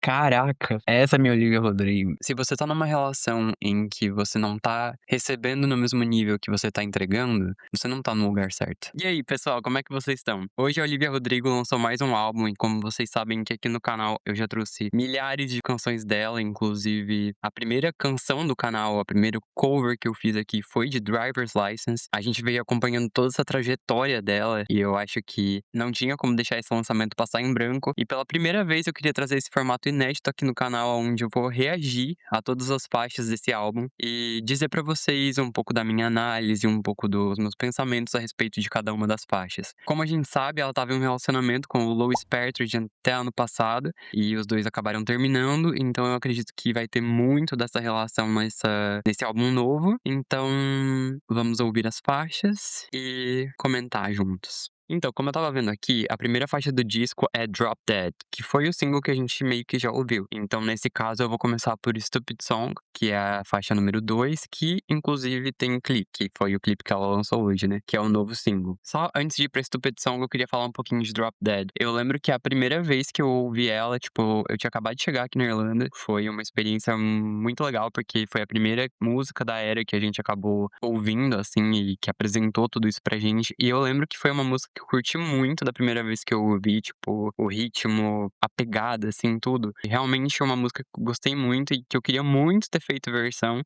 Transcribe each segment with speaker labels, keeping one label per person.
Speaker 1: Caraca, essa é a minha Olivia Rodrigo. Se você tá numa relação em que você não tá recebendo no mesmo nível que você tá entregando, você não tá no lugar certo. E aí, pessoal, como é que vocês estão? Hoje a Olivia Rodrigo lançou mais um álbum e como vocês sabem que aqui no canal eu já trouxe milhares de canções dela, inclusive a primeira canção do canal, a primeira cover que eu fiz aqui foi de Driver's License. A gente veio acompanhando toda essa trajetória dela e eu acho que não tinha como deixar esse lançamento passar em branco. E pela primeira vez eu queria trazer esse formato inédito aqui no canal, onde eu vou reagir a todas as faixas desse álbum e dizer pra vocês um pouco da minha análise, um pouco dos meus pensamentos a respeito de cada uma das faixas. Como a gente sabe, ela tava em um relacionamento com o Louis Pertridge até ano passado e os dois acabaram terminando, então eu acredito que vai ter muito dessa relação nesse álbum novo. Então, vamos ouvir as faixas e comentar juntos. Então, como eu tava vendo aqui, a primeira faixa do disco é Drop Dead, que foi o single que a gente meio que já ouviu. Então, nesse caso, eu vou começar por Stupid Song, que é a faixa número 2, que inclusive tem um clipe, que foi o clipe que ela lançou hoje, né? Que é o novo single. Só antes de ir pra Stupid Song, eu queria falar um pouquinho de Drop Dead. Eu lembro que a primeira vez que eu ouvi ela, tipo, eu tinha acabado de chegar aqui na Irlanda, foi uma experiência muito legal, porque foi a primeira música da era que a gente acabou ouvindo, assim, e que apresentou tudo isso pra gente. E eu lembro que foi uma música que eu curti muito da primeira vez que eu ouvi, tipo, o ritmo, a pegada, assim, tudo. E realmente é uma música que eu gostei muito e que eu queria muito ter feito versão.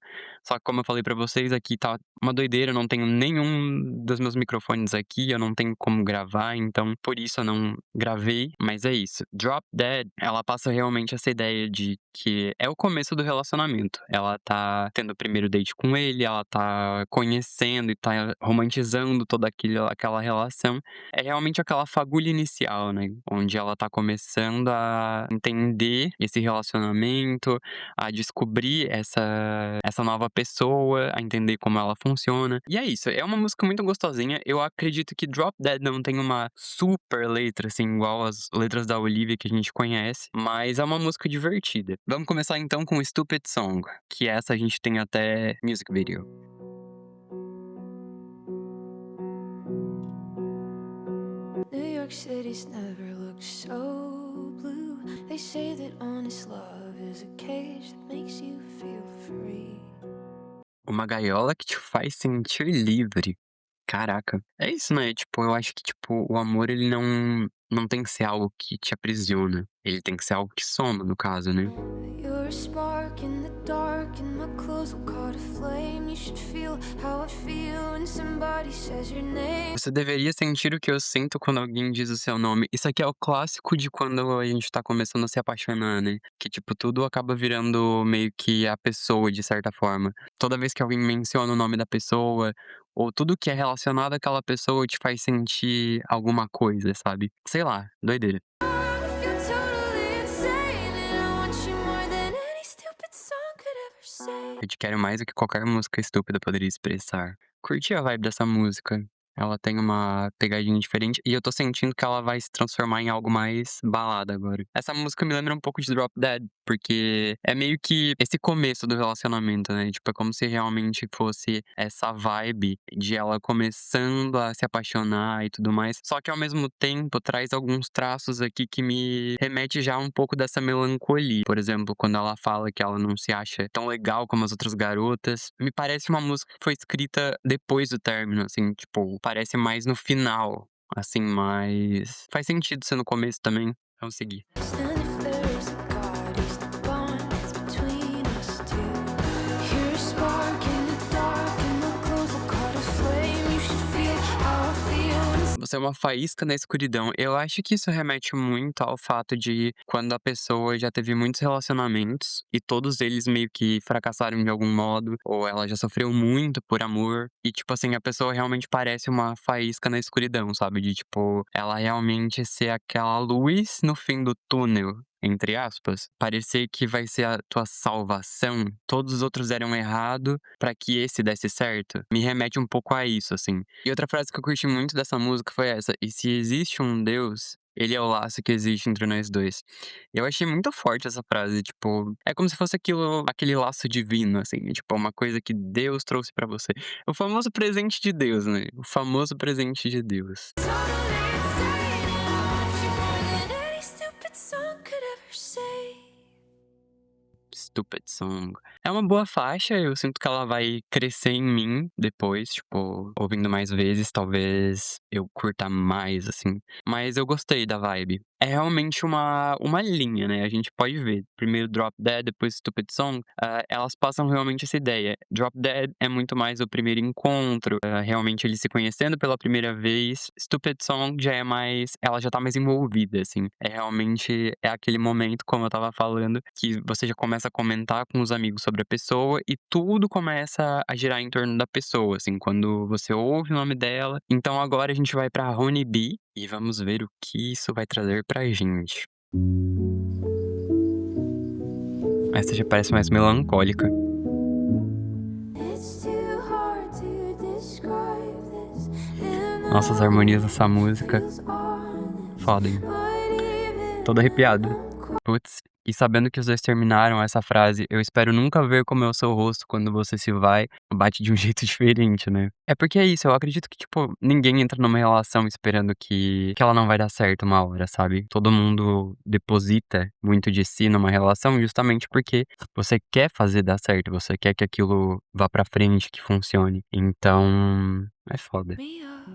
Speaker 1: Só que como eu falei pra vocês, aqui tá uma doideira, eu não tenho nenhum dos meus microfones aqui, eu não tenho como gravar, então por isso eu não gravei. Mas é isso. Drop Dead, ela passa realmente essa ideia de que é o começo do relacionamento. Ela tá tendo o primeiro date com ele, ela tá conhecendo e tá romantizando toda aquela relação. É realmente aquela fagulha inicial, né? Onde ela tá começando a entender esse relacionamento, a descobrir essa nova pessoa, a entender como ela funciona. E é isso, é uma música muito gostosinha. Eu acredito que Drop Dead não tem uma super letra, assim, igual as letras da Olivia que a gente conhece, mas é uma música divertida. Vamos começar então com Stupid Song, que essa a gente tem até music video.
Speaker 2: New York City's never looked so blue. They say that honest love is a cage that makes you feel free.
Speaker 1: Uma gaiola que te faz sentir livre. Caraca. É isso, né, tipo, eu acho que, tipo, o amor ele não tem que ser algo que te aprisiona, ele tem que ser algo que soma, no caso, né.
Speaker 2: You're a spark in the dark, and my clothes will caught a flame. You should feel how I feel when somebody says your name.
Speaker 1: Você deveria sentir o que eu sinto quando alguém diz o seu nome. Isso aqui é o clássico de quando a gente tá começando a se apaixonar, né, que, tipo, tudo acaba virando meio que a pessoa, de certa forma. Toda vez que alguém menciona o nome da pessoa, ou tudo que é relacionado àquela pessoa te faz sentir alguma coisa, sabe. Sei lá, doideira.
Speaker 2: I feel totally insane, and I want you more than any stupid song could ever say.
Speaker 1: Eu te quero mais do que qualquer música estúpida poderia expressar. Curti a vibe dessa música. Ela tem uma pegadinha diferente e eu tô sentindo que ela vai se transformar em algo mais balada agora. Essa música me lembra um pouco de Drop Dead, porque é meio que esse começo do relacionamento, né? Tipo, é como se realmente fosse essa vibe de ela começando a se apaixonar e tudo mais. Só que ao mesmo tempo traz alguns traços aqui que me remete já um pouco dessa melancolia. Por exemplo, quando ela fala que ela não se acha tão legal como as outras garotas. Me parece uma música que foi escrita depois do término, assim, tipo, parece mais no final, assim, mas faz sentido ser no começo também. Vamos seguir.
Speaker 2: And if there's a God, he's the bond that's between us two. You're a spark in the dark, and my clothes will caught a flame. You should feel how I feel.
Speaker 1: Você é uma faísca na escuridão. Eu acho que isso remete muito ao fato de quando a pessoa já teve muitos relacionamentos e todos eles meio que fracassaram de algum modo, ou ela já sofreu muito por amor, e tipo assim, a pessoa realmente parece uma faísca na escuridão, sabe? De tipo, ela realmente ser aquela luz no fim do túnel. Entre aspas, parecer que vai ser a tua salvação, todos os outros deram errado pra que esse desse certo, me remete um pouco a isso, assim. E outra frase que eu curti muito dessa música foi essa: "E se existe um Deus, ele é o laço que existe entre nós dois". Eu achei muito forte essa frase, tipo, é como se fosse aquele laço divino, assim, tipo, uma coisa que Deus trouxe pra você. O famoso presente de Deus, né, o famoso presente de Deus.
Speaker 2: Totally insane, and I want you more than any stupid song could ever say.
Speaker 1: Stupid Song. É uma boa faixa, eu sinto que ela vai crescer em mim depois, tipo, ouvindo mais vezes, talvez eu curta mais, assim. Mas eu gostei da vibe. É realmente uma linha, né, a gente pode ver. Primeiro Drop Dead, depois Stupid Song, elas passam realmente essa ideia. Drop Dead é muito mais o primeiro encontro, realmente eles se conhecendo pela primeira vez. Stupid Song já é mais ela já tá mais envolvida, assim. É aquele momento, como eu estava falando, que você já começa a comentar com os amigos sobre a pessoa e tudo começa a girar em torno da pessoa, assim, quando você ouve o nome dela. Então agora a gente vai pra Honey Bee e vamos ver o que isso vai trazer pra gente. Essa já parece mais melancólica.
Speaker 2: It's too hard to describe this.
Speaker 1: Nossa, as harmonias dessa música, foda, hein? Todo arrepiado. Putz, e sabendo que os dois terminaram essa frase, eu espero nunca ver como é o seu rosto quando você se vai, bate de um jeito diferente, né? É porque é isso, eu acredito que, tipo, ninguém entra numa relação esperando que ela não vai dar certo uma hora, sabe? Todo mundo deposita muito de si numa relação justamente porque você quer fazer dar certo, você quer que aquilo vá pra frente, que funcione. Então, é foda.
Speaker 2: Me up,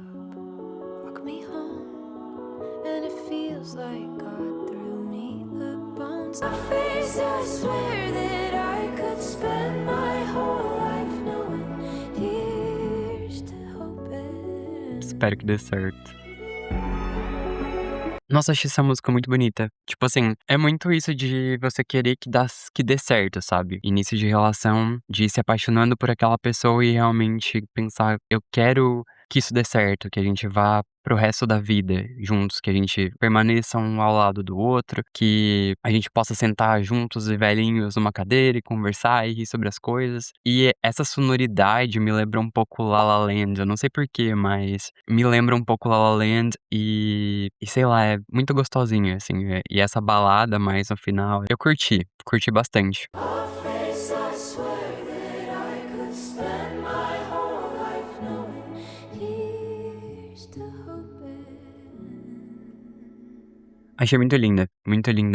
Speaker 2: rock me home, and it feels like God threw me the bones. My face, I swear that I could spend my whole life knowing. Here's to hoping.
Speaker 1: Espero que dê certo. Nossa, achei essa música muito bonita. Tipo assim, é muito isso de você querer que dê certo, sabe? Início de relação, de ir se apaixonando por aquela pessoa e realmente pensar, eu quero que isso dê certo, que a gente vá pro resto da vida juntos, que a gente permaneça um ao lado do outro, que a gente possa sentar juntos e velhinhos numa cadeira e conversar e rir sobre as coisas. E essa sonoridade me lembra um pouco La La Land, eu não sei porquê, mas me lembra um pouco La La Land e sei lá, é muito gostosinho, assim, e essa balada mais no final, eu curti bastante.
Speaker 2: My face, I swear that I could spend my whole life knowing. Here's to hoping.
Speaker 1: Achei muito linda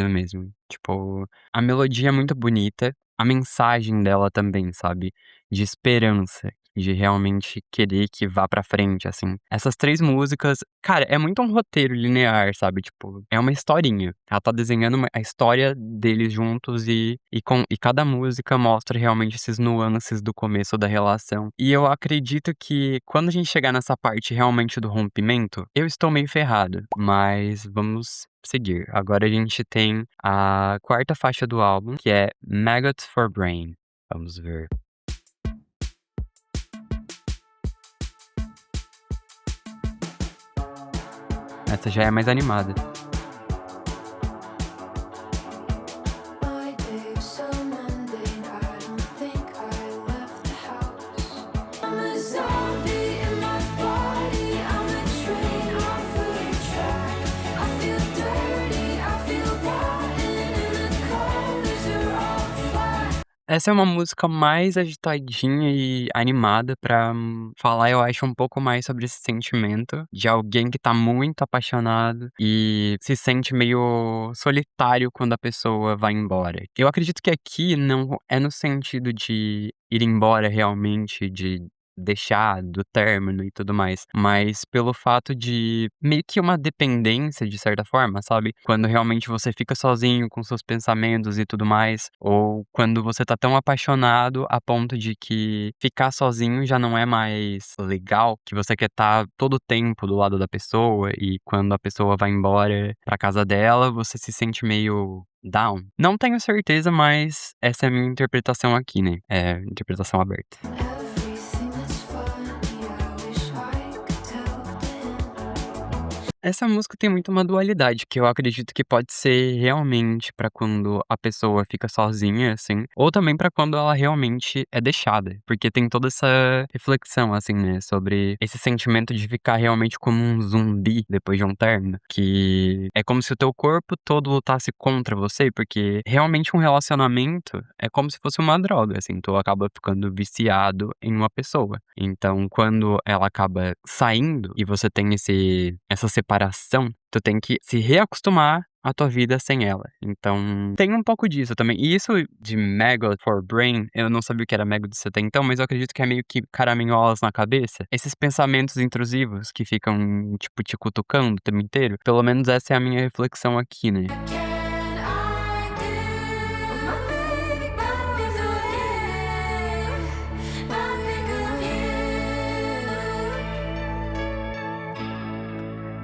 Speaker 1: mesmo. Tipo, a melodia é muito bonita, a mensagem dela também, sabe? De esperança, de realmente querer que vá pra frente, assim. Essas 3 músicas, cara, é muito um roteiro linear, sabe? Tipo, é uma historinha. Ela tá desenhando a história deles juntos e cada música mostra realmente esses nuances do começo da relação. E eu acredito que quando a gente chegar nessa parte realmente do rompimento, eu estou meio ferrado, mas vamos seguir. Agora a gente tem a 4ª faixa do álbum, que é Maggots for Brain. Vamos ver. Essa já é mais animada.
Speaker 2: My day was so mundane, I don't think I left the house. I'm a zombie in my body, I'm a train off a track. I feel dirty, I feel rotten, and the colors are all flat.
Speaker 1: Essa é uma música mais agitadinha e animada pra falar, eu acho, um pouco mais sobre esse sentimento de alguém que tá muito apaixonado e se sente meio solitário quando a pessoa vai embora. Eu acredito que aqui não é no sentido de ir embora realmente, de deixar, do término e tudo mais, mas pelo fato de meio que uma dependência de certa forma, sabe? Quando realmente você fica sozinho com seus pensamentos e tudo mais, ou quando você tá tão apaixonado a ponto de que ficar sozinho já não é mais legal, que você quer estar todo o tempo do lado da pessoa e quando a pessoa vai embora pra casa dela, você se sente meio down. Não tenho certeza, mas essa é a minha interpretação aqui, né? É interpretação aberta.
Speaker 2: Everything that's funny, I wish I could tell them.
Speaker 1: Essa música tem muito uma dualidade, que eu acredito que pode ser realmente pra quando a pessoa fica sozinha, assim, ou também pra quando ela realmente é deixada. Porque tem toda essa reflexão, assim, né, sobre esse sentimento de ficar realmente como um zumbi depois de um término. Que é como se o teu corpo todo lutasse contra você, porque realmente um relacionamento é como se fosse uma droga, assim, tu acaba ficando viciado em uma pessoa. Então, quando ela acaba saindo e você tem essa separação, tu tem que se reacostumar a tua vida sem ela. Então, tem um pouco disso também. E isso de Maggot for Brain, eu não sabia o que era Maggot até então, mas eu acredito que é meio que caraminholas na cabeça. Esses pensamentos intrusivos que ficam, tipo, te cutucando o tempo inteiro. Pelo menos essa é a minha reflexão aqui, né?
Speaker 2: Can I do nothing but think of you? But think of you.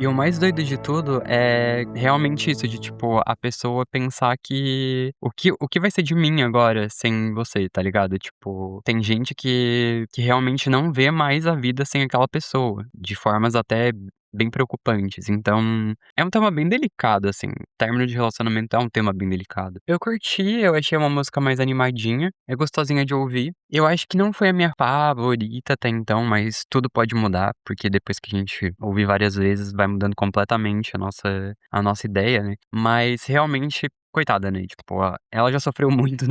Speaker 1: E o mais doido de tudo é realmente isso, de tipo, a pessoa pensar que o que vai ser de mim agora sem você, tá ligado? Tipo, tem gente que realmente não vê mais a vida sem aquela pessoa, de formas até bem preocupantes. Então, é um tema bem delicado, assim. Término de relacionamento é um tema bem delicado. Eu curti, eu achei uma música mais animadinha, é gostosinha de ouvir. Eu acho que não foi a minha favorita até então, mas tudo pode mudar, porque depois que a gente ouvir várias vezes, vai mudando completamente a nossa ideia, né? Mas realmente, coitada, né? Tipo, ela já sofreu muito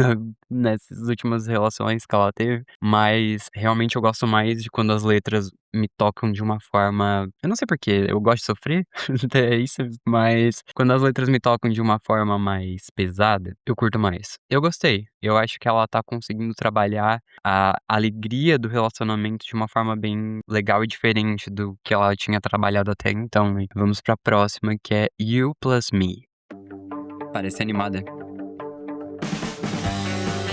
Speaker 1: nessas últimas relações que ela teve, mas realmente eu gosto mais de quando as letras me tocam de uma forma. Eu não sei por quê, eu gosto de sofrer, é isso, mas quando as letras me tocam de uma forma mais pesada, eu curto mais. Eu gostei. Eu acho que ela tá conseguindo trabalhar a alegria do relacionamento de uma forma bem legal e diferente do que ela tinha trabalhado até então, né? Vamos pra próxima, que é You Plus Me. Parece animada.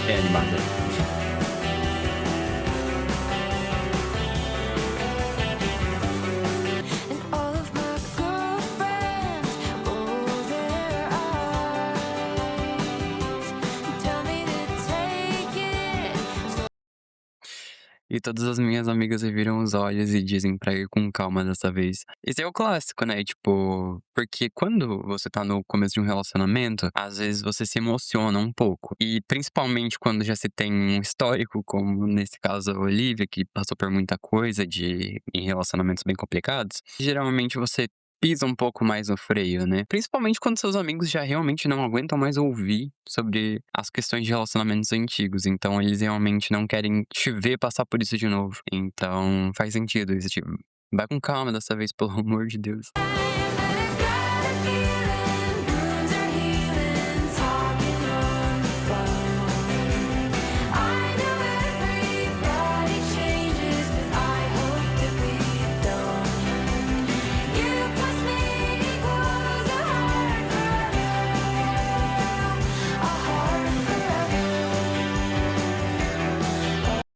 Speaker 1: É animada.
Speaker 2: And all of my girlfriends roll their eyes and tell me to take it.
Speaker 1: E todas as minhas amigas reviram os olhos e dizem pra ir com calma dessa vez. Esse é o clássico, né? Tipo, porque quando você tá no começo de um relacionamento, às vezes você se emociona um pouco. E principalmente quando já se tem um histórico, como nesse caso a Olivia, que passou por muita coisa em relacionamentos bem complicados, geralmente você pisa um pouco mais no freio, né? Principalmente quando seus amigos já realmente não aguentam mais ouvir sobre as questões de relacionamentos antigos. Então, eles realmente não querem te ver passar por isso de novo. Então, faz sentido isso. Tipo, vai com calma dessa vez, pelo amor de Deus.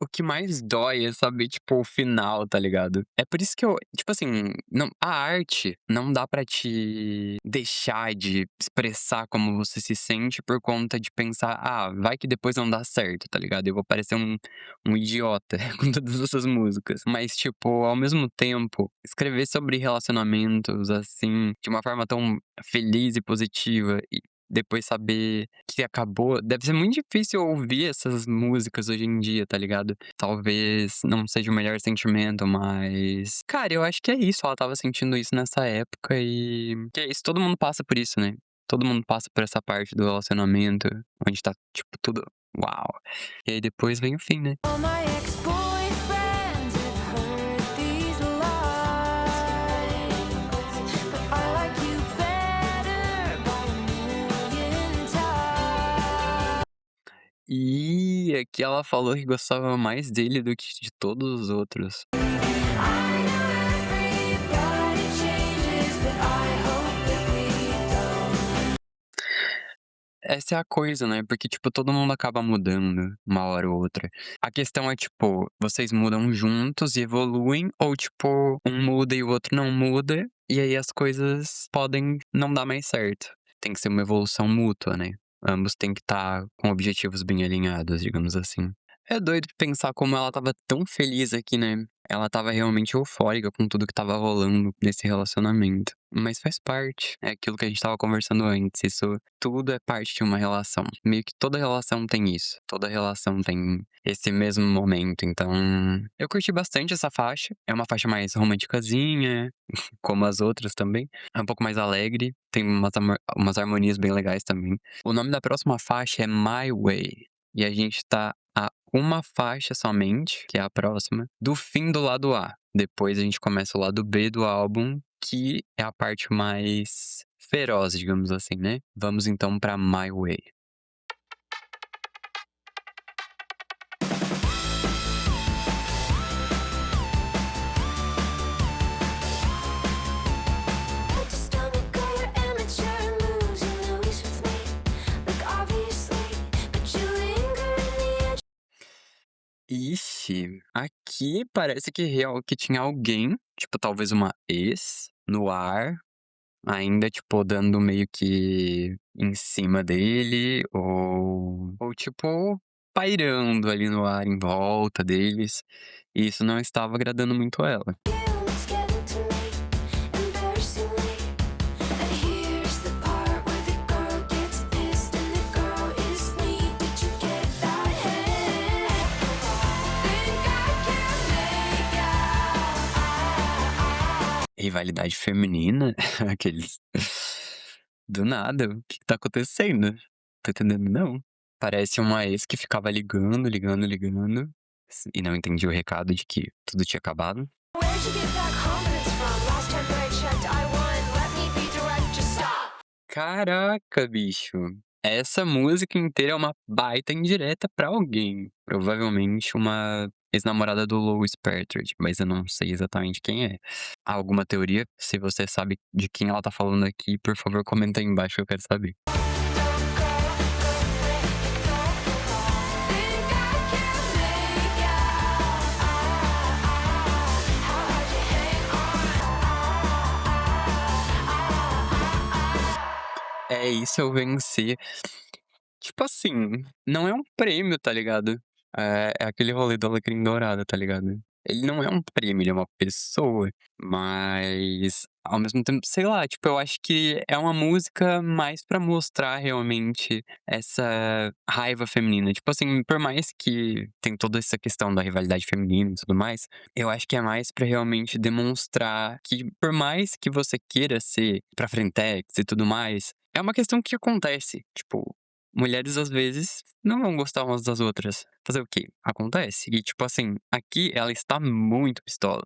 Speaker 1: O que mais dói é saber, tipo, o final, tá ligado? É por isso que eu, tipo assim, não, a arte não dá pra te deixar de expressar como você se sente por conta de pensar, vai que depois não dá certo, tá ligado? Eu vou parecer um idiota com todas essas músicas. Mas, tipo, ao mesmo tempo, escrever sobre relacionamentos, assim, de uma forma tão feliz e positiva e depois saber que acabou, deve ser muito difícil ouvir essas músicas hoje em dia, tá ligado? Talvez não seja o melhor sentimento, mas. Cara, eu acho que é isso. Ela tava sentindo isso nessa época e. Que é isso, todo mundo passa por isso, né? Todo mundo passa por essa parte do relacionamento, onde tá, tipo, tudo. Uau! E aí depois vem o fim, né?
Speaker 2: All my ex-boyfriends have heard these lies, but I like you better by a million times.
Speaker 1: E aqui ela falou que gostava mais dele do que de todos os outros.
Speaker 2: I know everybody changes, but I hope that we don't.
Speaker 1: Essa é a coisa, né? Porque, tipo, todo mundo acaba mudando uma hora ou outra. A questão é, tipo, vocês mudam juntos e evoluem, ou, tipo, um muda e o outro não muda, e aí as coisas podem não dar mais certo. Tem que ser uma evolução mútua, né? Ambos têm que estar com objetivos bem alinhados, digamos assim. É doido pensar como ela tava tão feliz aqui, né? Ela tava realmente eufórica com tudo que tava rolando nesse relacionamento. Mas faz parte. É aquilo que a gente tava conversando antes. Isso tudo é parte de uma relação. Meio que toda relação tem isso. Toda relação tem esse mesmo momento. Então, eu curti bastante essa faixa. É uma faixa mais românticazinha, como as outras também. É um pouco mais alegre. Tem umas harmonias bem legais também. O nome da próxima faixa é My Way. E a gente tá a uma faixa somente, que é a próxima, do fim do lado A. Depois a gente começa o lado B do álbum, que é a parte mais feroz, digamos assim, né. Vamos então pra My Way.
Speaker 2: I just don't go your amateur moves. You know he's with me, like obviously, but you linger in the edge.
Speaker 1: Ixi, aqui parece que real que tinha alguém, tipo, talvez uma ex, no ar, ainda, tipo, dando meio que em cima dele, ou tipo, pairando ali no ar em volta deles, e isso não estava agradando muito ela.
Speaker 2: It's getting to me, embarrassingly. And here's the part where the girl gets pissed and the girl is me. Did you get that hint? Think I can make out.
Speaker 1: Rivalidade feminina? Aqueles. Do nada, o que que tá acontecendo? Tô entendendo não. Parece uma ex que ficava ligando, ligando, ligando, e não entendia o recado de que tudo tinha acabado.
Speaker 2: Where'd you get that confidence from? Last time that I checked, I won. Let me be direct, just stop.
Speaker 1: Caraca, bicho! Essa música inteira é uma baita indireta pra alguém. Provavelmente uma ex-namorada do Louis Partridge, mas eu não sei exatamente quem é. Há alguma teoria? Se você sabe de quem ela tá falando aqui, por favor, comenta aí embaixo que eu quero saber.
Speaker 2: Think I can make out. How hard you hang on.
Speaker 1: É isso, eu venci. Tipo assim, não é um prêmio, tá ligado? É aquele rolê do alecrim dourado, tá ligado? Ele não é um prêmio, ele é uma pessoa, mas ao mesmo tempo, sei lá, tipo, eu acho que é uma música mais pra mostrar realmente essa raiva feminina. Tipo assim, por mais que tem toda essa questão da rivalidade feminina e tudo mais, eu acho que é mais pra realmente demonstrar que por mais que você queira ser pra frentex e tudo mais, é uma questão que acontece, tipo, mulheres às vezes não vão gostar umas das outras. Fazer o quê? Acontece. E tipo assim, aqui ela está muito pistola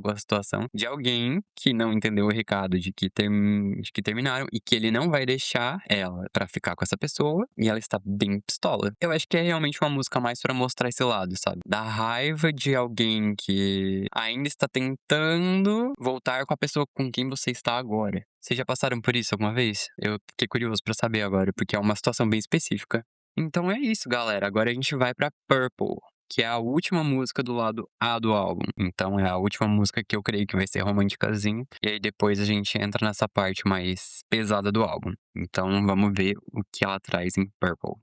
Speaker 1: com a situação de alguém que não entendeu o recado de que terminaram e que ele não vai deixar ela pra ficar com essa pessoa e ela está bem pistola. Eu acho que é realmente uma música mais pra mostrar esse lado, sabe? Da raiva de alguém que ainda está tentando voltar com a pessoa com quem você está agora. Vocês já passaram por isso alguma vez? Eu fiquei curioso pra saber agora, porque é uma situação bem específica. Então é isso, galera. Agora a gente vai pra Purple, que é a última música do lado A do álbum. Então é a última música que eu creio que vai ser românticazinho. E aí depois a gente entra nessa parte mais pesada do álbum. Então vamos ver o que ela traz em Purple.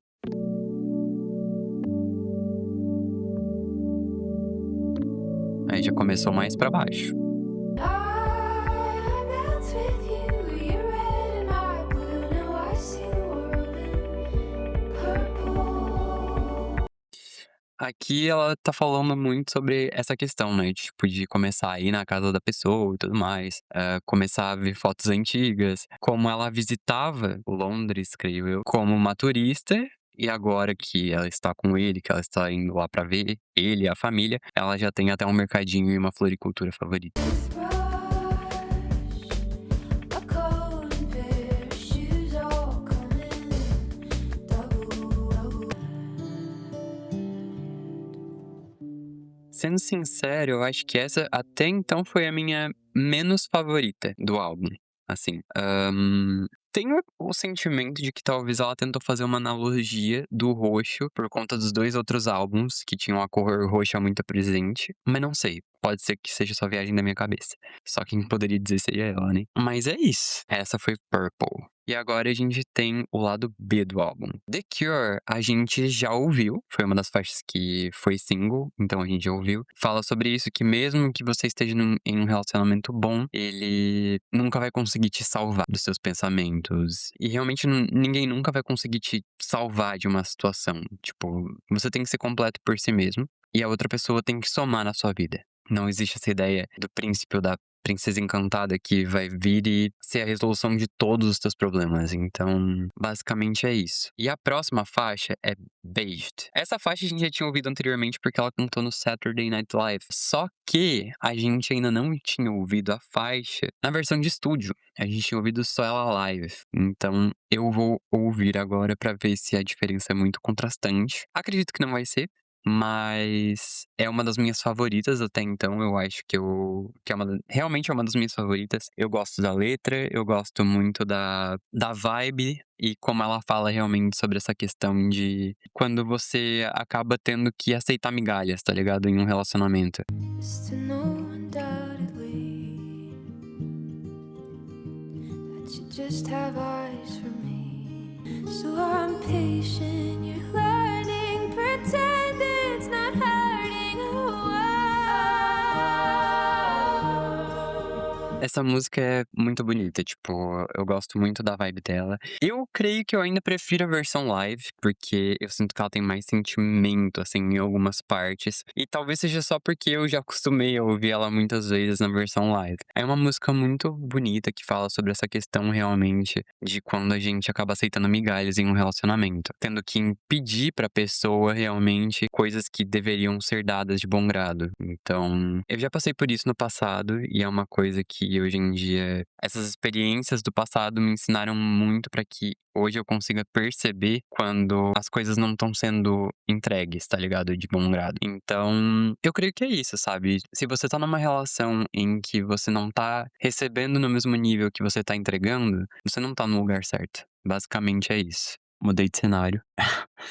Speaker 1: Aí já começou mais pra baixo.
Speaker 2: I bounce with you, you're red and I blue. Now I see the world in purple.
Speaker 1: Aqui ela tá falando muito sobre essa questão, né, tipo, de começar a ir na casa da pessoa e tudo mais, começar a ver fotos antigas, como ela visitava Londres, creio eu, como uma turista, e agora que ela está com ele, que ela está indo lá pra ver ele e a família, ela já tem até um mercadinho e uma floricultura favorita.
Speaker 2: A coat and pair of shoes all coming double.
Speaker 1: Sendo sincero, eu acho que essa até então foi a minha menos favorita do álbum, assim. Tenho o sentimento de que talvez ela tentou fazer uma analogia do roxo por conta dos 2 outros álbuns que tinham a cor roxa muito presente, mas não sei, pode ser que seja só viagem da minha cabeça. Só quem poderia dizer seria ela, né. Mas é isso, essa foi Purple. E agora a gente tem o lado B do álbum. The Cure, a gente já ouviu, foi uma das faixas que foi single, então a gente já ouviu. Fala sobre isso, que mesmo que você esteja em um relacionamento bom, ele nunca vai conseguir te salvar dos seus pensamentos. E realmente ninguém nunca vai conseguir te salvar de uma situação. Tipo, você tem que ser completo por si mesmo, e a outra pessoa tem que somar na sua vida. Não existe essa ideia do princípio da princesa encantada que vai vir e ser a resolução de todos os teus problemas. Então, basicamente é isso. E a próxima faixa é Based. Essa faixa a gente já tinha ouvido anteriormente porque ela cantou no Saturday Night Live. Só que a gente ainda não tinha ouvido a faixa na versão de estúdio. A gente tinha ouvido só ela live. Então, eu vou ouvir agora pra ver se a diferença é muito contrastante. Acredito que não vai ser. Mas é uma das minhas favoritas até então, eu acho que é realmente é uma das minhas favoritas. Eu gosto da letra, eu gosto muito da vibe e como ela fala realmente sobre essa questão de quando você acaba tendo que aceitar migalhas, tá ligado? Em um relacionamento.
Speaker 2: Is to know undoubtedly that you just have eyes for me. So I'm patient, you're learning, pretend it's not hurting.
Speaker 1: Essa música é muito bonita, tipo, eu gosto muito da vibe dela. Eu creio que eu ainda prefiro a versão live, porque eu sinto que ela tem mais sentimento, assim, em algumas partes. E talvez seja só porque eu já acostumei a ouvir ela muitas vezes na versão live. É uma música muito bonita que fala sobre essa questão realmente de quando a gente acaba aceitando migalhas em um relacionamento, tendo que impedir pra pessoa realmente coisas que deveriam ser dadas de bom grado. Então, eu já passei por isso no passado e é uma coisa que hoje em dia essas experiências do passado me ensinaram muito pra que hoje eu consiga perceber quando as coisas não estão sendo entregues, tá ligado? De bom grado. Então, eu creio que é isso, sabe? Se você tá numa relação em que você não tá recebendo no mesmo nível que você tá entregando, você não tá no lugar certo. Basicamente é isso. Mudei de cenário.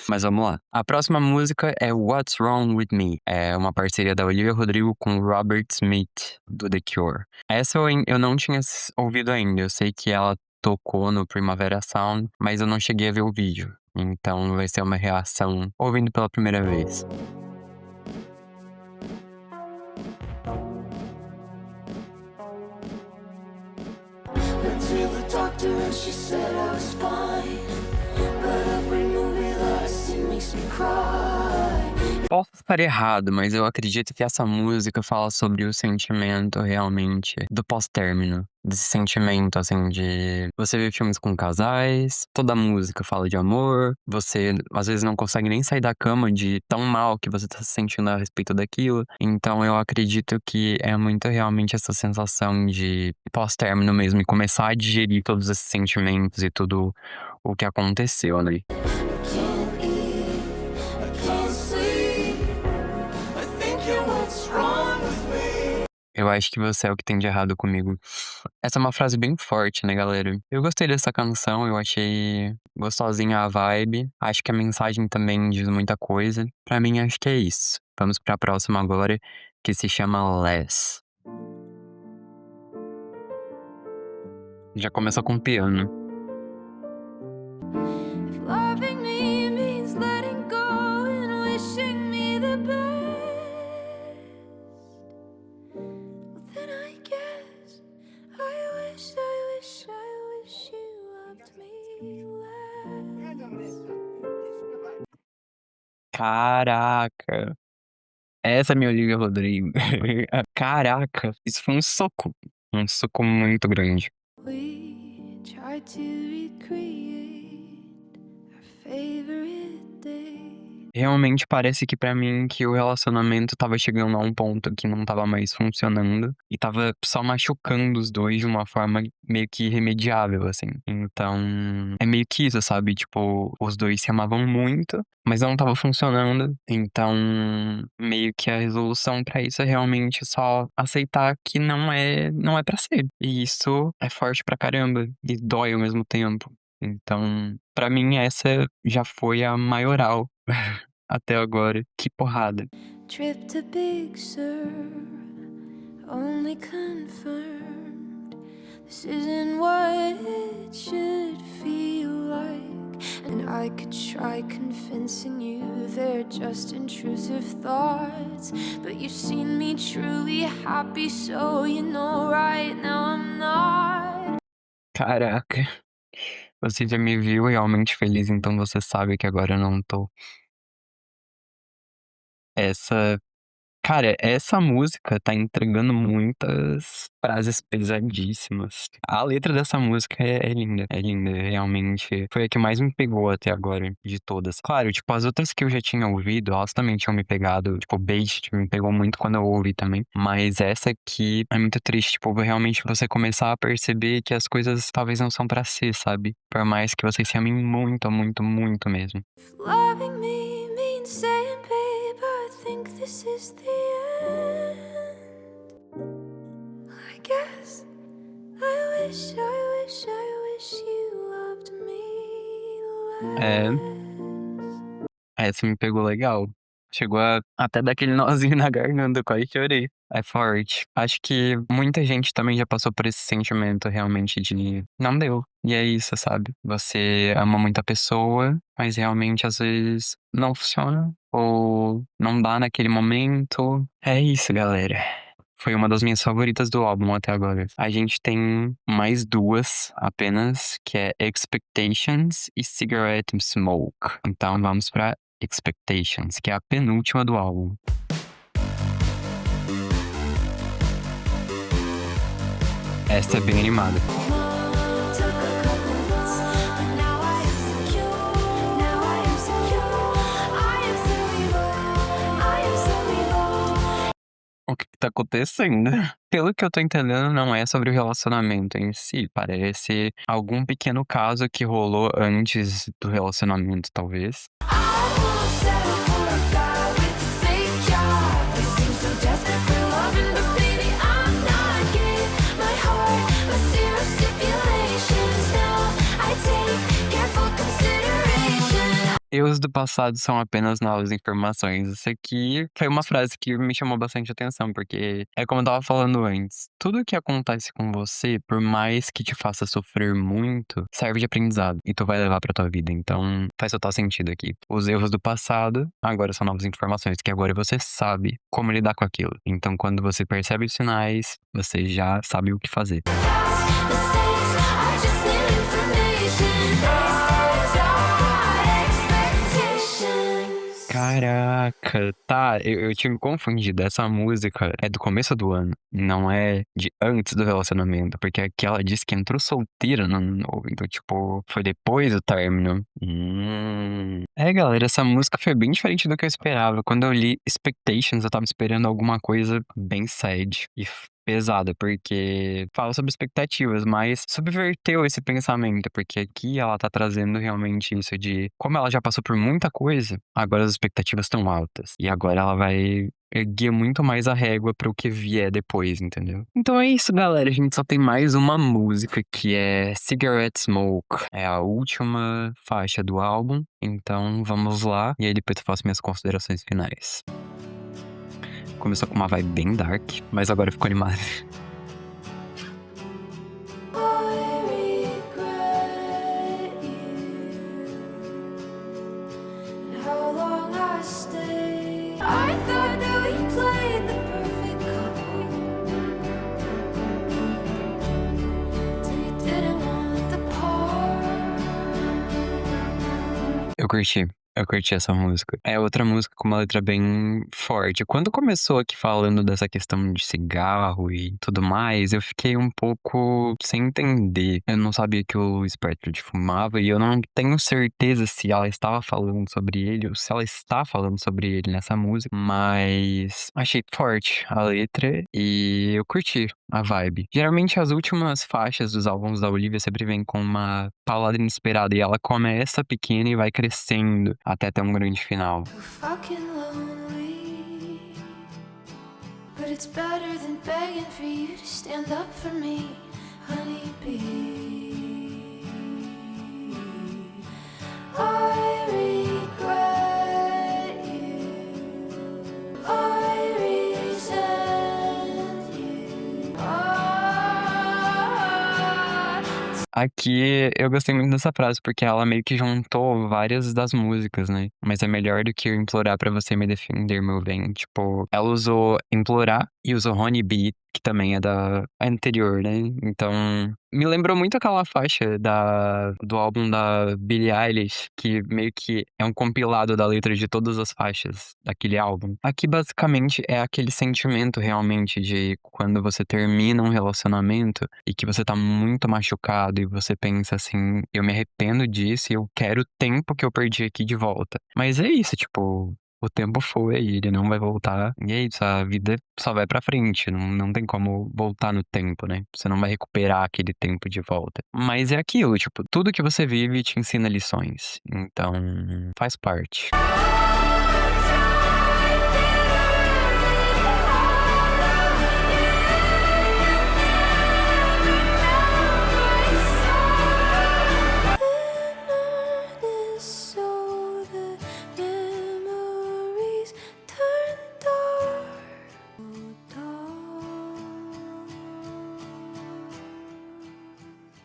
Speaker 1: Mas vamos lá. A próxima música é What's Wrong With Me. É uma parceria da Olivia Rodrigo com Robert Smith, do The Cure. Essa eu não tinha ouvido ainda. Eu sei que ela tocou no Primavera Sound, mas eu não cheguei a ver o vídeo. Então vai ser uma reação ouvindo pela primeira vez.
Speaker 2: Went to the doctor and she said I was fine, but every movie that I see makes me cry.
Speaker 1: Posso estar errado, mas eu acredito que essa música fala sobre o sentimento realmente do pós-término. Desse sentimento, assim, de você vê filmes com casais, toda música fala de amor, você às vezes não consegue nem sair da cama de tão mal que você tá se sentindo a respeito daquilo. Então eu acredito que é muito realmente essa sensação de pós-término mesmo, e começar a digerir todos esses sentimentos e tudo o que aconteceu, né?
Speaker 2: Can't eat, I can't sleep. I think you're what's wrong with me.
Speaker 1: Eu acho que você é o que tem de errado comigo. Essa é uma frase bem forte, né, galera? Eu gostei dessa canção, eu achei gostosinha a vibe. Acho que a mensagem também diz muita coisa. Pra mim, acho que é isso. Vamos pra próxima agora, que se chama Less. Já começa com piano.
Speaker 2: If loving me means letting go and wishing me the best, well then I guess I wish you loved me less.
Speaker 1: Caraca! Essa é minha Olivia Rodrigo. Caraca! Isso foi um soco. Um soco muito grande.
Speaker 2: We try to recreate our favorite day.
Speaker 1: Realmente parece que pra mim que o relacionamento tava chegando a um ponto que não tava mais funcionando e tava só machucando os dois de uma forma meio que irremediável, assim. Então, é meio que isso, sabe? Tipo, os dois se amavam muito, mas não tava funcionando. Então, meio que a resolução pra isso é realmente só aceitar que não é pra ser. E isso é forte pra caramba e dói ao mesmo tempo. Então, pra mim essa já foi a maioral até agora. Que porrada.
Speaker 2: Trip to Big Sur, only confirmed this isn't what it should feel like. And I could try convincing you they're just intrusive thoughts, but you've seen me truly happy, so you know right now I'm not.
Speaker 1: Caraca. Você já me viu realmente feliz, então você sabe que agora eu não tô. Essa Cara, essa música tá entregando muitas frases pesadíssimas. A letra dessa música é linda, realmente. Foi a que mais me pegou até agora, de todas. Claro, tipo, as outras que eu já tinha ouvido, elas também tinham me pegado. Tipo, Beast me pegou muito quando eu ouvi também. Mas essa aqui é muito triste, tipo, realmente você começar a perceber que as coisas talvez não são pra ser, sabe? Por mais que vocês se amem muito, muito, muito mesmo.
Speaker 2: Loving me means saying, babe, I think this is the end. I guess I wish you loved me
Speaker 1: É,
Speaker 2: less.
Speaker 1: essa me pegou legal. Chegou a até dar aquele nozinho na garganta, quase chorei. É forte. Acho que muita gente também já passou por esse sentimento realmente de não deu. E é isso, sabe? Você ama muito a pessoa, mas realmente às vezes não funciona ou não dá naquele momento. É isso, galera. Foi uma das minhas favoritas do álbum até agora. A gente tem mais duas apenas, que é Expectations e Cigarette Smoke. Então vamos pra Expectations, que é a penúltima do álbum. Essa é bem animada.
Speaker 2: Took a couple months, but now I am secure. Now I am secure. I am so evil. I am so evil.
Speaker 1: O que tá acontecendo? Pelo que eu tô entendendo, não é sobre o relacionamento em si. Parece algum pequeno caso que rolou antes do relacionamento, talvez.
Speaker 2: I won't settle for a guy with a fake job. They seem so desperate for loving, but baby, I'm not giving my heart with zero stipulations. No, I take careful consideration.
Speaker 1: Erros do passado são apenas novas informações. Isso aqui foi uma frase que me chamou bastante atenção, porque é como eu tava falando antes. Tudo que acontece com você, por mais que te faça sofrer muito, serve de aprendizado e tu vai levar pra tua vida. Então, faz total sentido aqui. Os erros do passado agora são novas informações, que agora você sabe como lidar com aquilo. Então, quando você percebe os sinais, você já sabe o que fazer.
Speaker 2: Mistakes, I just need information. These are expectations.
Speaker 1: Caraca, tá, eu tinha me confundido. Essa música é do começo do ano, não é de antes do relacionamento, porque aqui ela disse que entrou solteira no ano novo, então, tipo, foi depois do término. É, galera, essa música foi bem diferente do que eu esperava. Quando eu li Expectations, eu tava esperando alguma coisa bem sad e pesada, porque fala sobre expectativas, mas subverteu esse pensamento, porque aqui ela tá trazendo realmente isso de como ela já passou por muita coisa, agora as expectativas estão altas. E agora ela vai erguer muito mais a régua para o que vier depois, entendeu? Então é isso, galera. A gente só tem mais uma música que é Cigarette Smoke. É a última faixa do álbum. Então vamos lá. E aí depois eu faço minhas considerações finais. Começou com uma vibe bem dark, mas agora ficou animado.
Speaker 2: I regret you and how long I stayed. I thought that we played the perfect couple. Till you didn't want the part.
Speaker 1: Eu curti essa música. É outra música com uma letra bem forte. Quando começou aqui falando dessa questão de cigarro e tudo mais, eu fiquei um pouco sem entender. Eu não sabia que o Spectre fumava e eu não tenho certeza se ela estava falando sobre ele ou se ela está falando sobre ele nessa música, mas achei forte a letra e eu curti a vibe. Geralmente as últimas faixas dos álbuns da Olivia sempre vêm com uma paulada inesperada e ela começa pequena e vai crescendo até ter um grande final.
Speaker 2: So fucking lonely. But it's better than begging for you to stand up for me, honeybee. I regret you. I resent you.
Speaker 1: Aqui eu gostei muito dessa frase, porque ela meio que juntou várias das músicas, né? Mas é melhor do que eu implorar pra você me defender, meu bem. Tipo, ela usou implorar e usa Honey Bee, que também é da anterior, né. Então, me lembrou muito aquela faixa do álbum da Billie Eilish, que meio que é um compilado da letra de todas as faixas daquele álbum. Aqui basicamente é aquele sentimento realmente de quando você termina um relacionamento e que você tá muito machucado e você pensa assim: "Eu me arrependo disso e eu quero o tempo que eu perdi aqui de volta". Mas é isso, tipo, o tempo foi, ele não vai voltar. E é isso, a vida só vai pra frente, não tem como voltar no tempo, né. Você não vai recuperar aquele tempo de volta. Mas é aquilo, tipo, tudo que você vive te ensina lições, então faz parte.
Speaker 2: So the memories turn dark.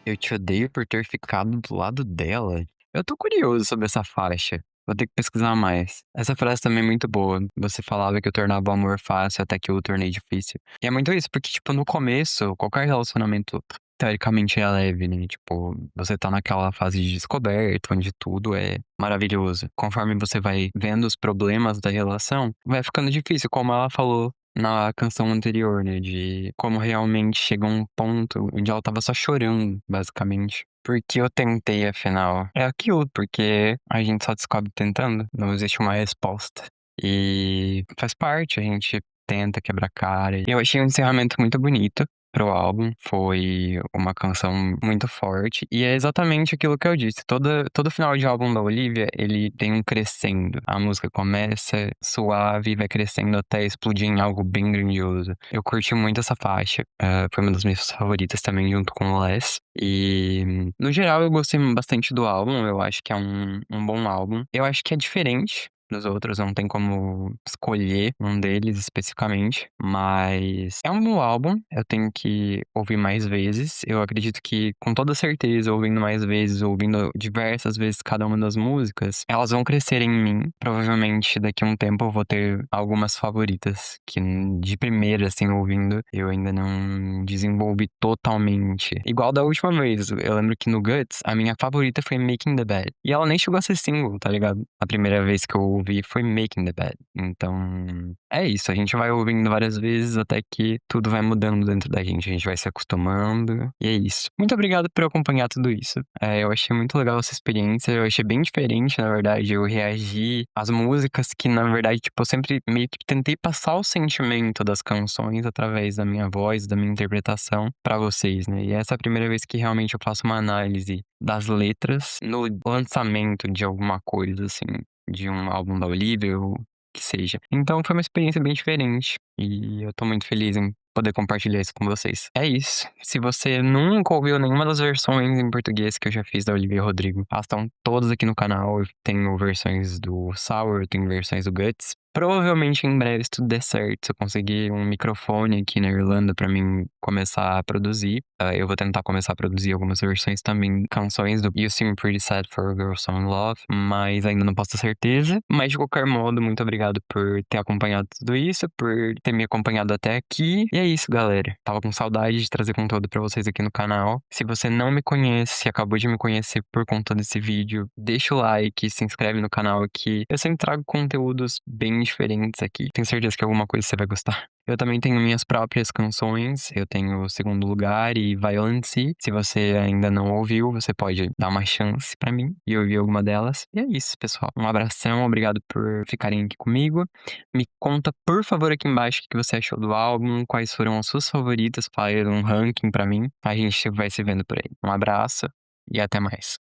Speaker 1: Eu te odeio por ter ficado do lado dela. Eu tô curioso sobre essa faixa. Vou ter que pesquisar mais. Essa frase também é muito boa. Você falava que eu tornava o amor fácil até que eu o tornei difícil. E é muito isso, porque, tipo, no começo, qualquer relacionamento, teoricamente, é leve, né? Tipo, você tá naquela fase de descoberta, onde tudo é maravilhoso. Conforme você vai vendo os problemas da relação, vai ficando difícil, como ela falou na canção anterior, né, de como realmente chega um ponto onde ela estava só chorando, basicamente. Porque eu tentei, afinal. É aquilo, porque a gente só descobre tentando, não existe uma resposta. E faz parte, a gente tenta quebrar cara. E eu achei um encerramento muito bonito pro álbum, foi uma canção muito forte, e é exatamente aquilo que eu disse, todo final de álbum da Olivia, ele tem um crescendo. A música começa suave, vai crescendo até explodir em algo bem grandioso. Eu curti muito essa faixa, foi uma das minhas favoritas também, junto com o Less. E, no geral, eu gostei bastante do álbum, eu acho que é um bom álbum. Eu acho que é diferente dos outros, não tem como escolher um deles especificamente, mas é um bom álbum, eu tenho que ouvir mais vezes. Eu acredito que, com toda certeza, ouvindo mais vezes, ouvindo diversas vezes cada uma das músicas, elas vão crescer em mim. Provavelmente daqui a um tempo eu vou ter algumas favoritas, que de primeira, assim, ouvindo, eu ainda não desenvolvi totalmente. Igual da última vez, eu lembro que no Guts, a minha favorita foi Making the Bed. E ela nem chegou a ser single, tá ligado? A primeira vez que eu ouvi foi Making the Bed. Então, é isso. A gente vai ouvindo várias vezes até que tudo vai mudando dentro da gente. A gente vai se acostumando. E é isso. Muito obrigado por acompanhar tudo isso. Eu achei muito legal essa experiência. Eu achei bem diferente, na verdade. Eu reagi às músicas que, na verdade, tipo, eu sempre meio que tentei passar o sentimento das canções através da minha voz, da minha interpretação pra vocês, né? E essa é a primeira vez que realmente eu faço uma análise das letras no lançamento de alguma coisa, assim, de um álbum da Olivia ou que seja. Então foi uma experiência bem diferente e eu tô muito feliz em poder compartilhar isso com vocês. É isso. Se você nunca ouviu nenhuma das versões em português que eu já fiz da Olivia Rodrigo, elas estão todas aqui no canal. Eu tenho versões do Sour, eu tenho versões do Guts. Provavelmente em breve, se tudo der certo, se eu conseguir um microfone aqui na Irlanda pra mim começar a produzir, eu vou tentar começar a produzir algumas versões também, canções do You Seem Pretty Sad for a Girl So in Love, mas ainda não posso ter certeza. Mas de qualquer modo, muito obrigado por ter acompanhado tudo isso, por ter me acompanhado até aqui. E é isso, galera. Tava com saudade de trazer conteúdo pra vocês aqui no canal. Se você não me conhece, acabou de me conhecer por conta desse vídeo, deixa o like, se inscreve no canal aqui. Eu sempre trago conteúdos bem diferentes aqui. Tenho certeza que alguma coisa você vai gostar. Eu também tenho minhas próprias canções. Eu tenho Segundo Lugar e Violence. Se você ainda não ouviu, você pode dar uma chance pra mim e ouvir alguma delas. E é isso, pessoal. Um abração, obrigado por ficarem aqui comigo. Me conta, por favor, aqui embaixo o que você achou do álbum, quais foram as suas favoritas, faz um ranking pra mim. A gente vai se vendo por aí. Um abraço e até mais.